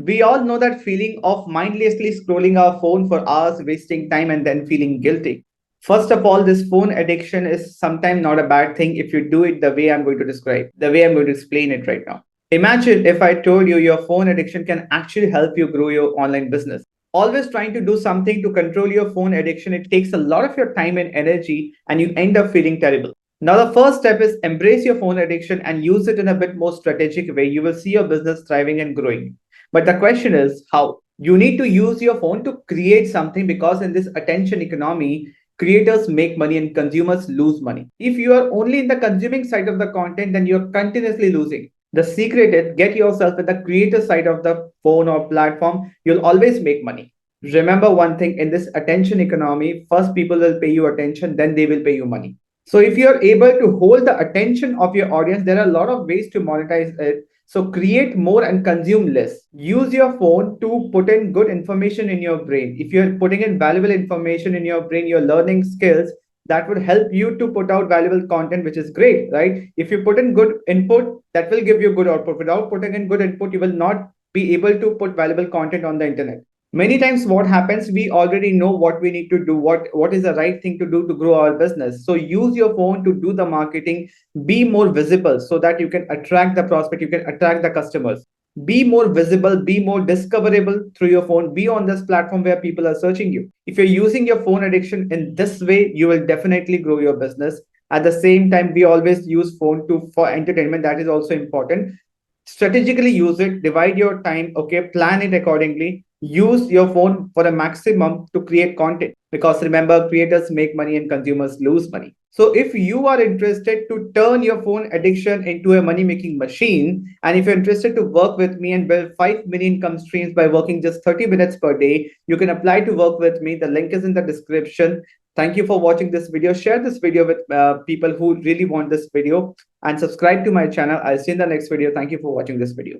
We all know that feeling of mindlessly scrolling our phone for hours, wasting time, and then feeling guilty. First of all, this phone addiction is sometimes not a bad thing if you do it the way I'm going to describe, the way I'm going to explain it right now. Imagine if I told you your phone addiction can actually help you grow your online business. Always trying to do something to control your phone addiction, it takes a lot of your time and energy, and you end up feeling terrible. Now, the first step is embrace your phone addiction and use it in a bit more strategic way. You will see your business thriving and growing. But the question is how? You need to use your phone to create something because in this attention economy, creators make money and consumers lose money. If you are only in the consuming side of the content, then you're continuously losing. The secret is get yourself in the creator side of the phone or platform. You'll always make money. Remember one thing in this attention economy, first people will pay you attention, then they will pay you money. So if you're able to hold the attention of your audience, there are a lot of ways to monetize it. So create more and consume less. Use your phone to put in good information in your brain. If you're putting in valuable information in your brain, you're learning skills that would help you to put out valuable content, which is great, right? If you put in good input, that will give you good output. Without putting in good input, you will not be able to put valuable content on the internet. Many times what happens, we already know what we need to do, what is the right thing to do to grow our business. So use your phone to do the marketing, be more visible so that you can attract the prospect, you can attract the customers. Be more visible, be more discoverable through your phone, be on this platform where people are searching you. If you're using your phone addiction in this way, you will definitely grow your business. At the same time, we always use phone to for entertainment, that is also important. Strategically use it, divide your time, okay, plan it accordingly. Use your phone for a maximum to create content, because remember, creators make money and consumers lose money. So if you are interested to turn your phone addiction into a money making machine, and if you're interested to work with me and build 5 million income streams by working just 30 minutes per day, you can apply to work with me. The link is in the description. Thank you for watching this video. Share this video with people who really want this video, and subscribe to my channel. I'll see you in the next video. Thank you for watching this video.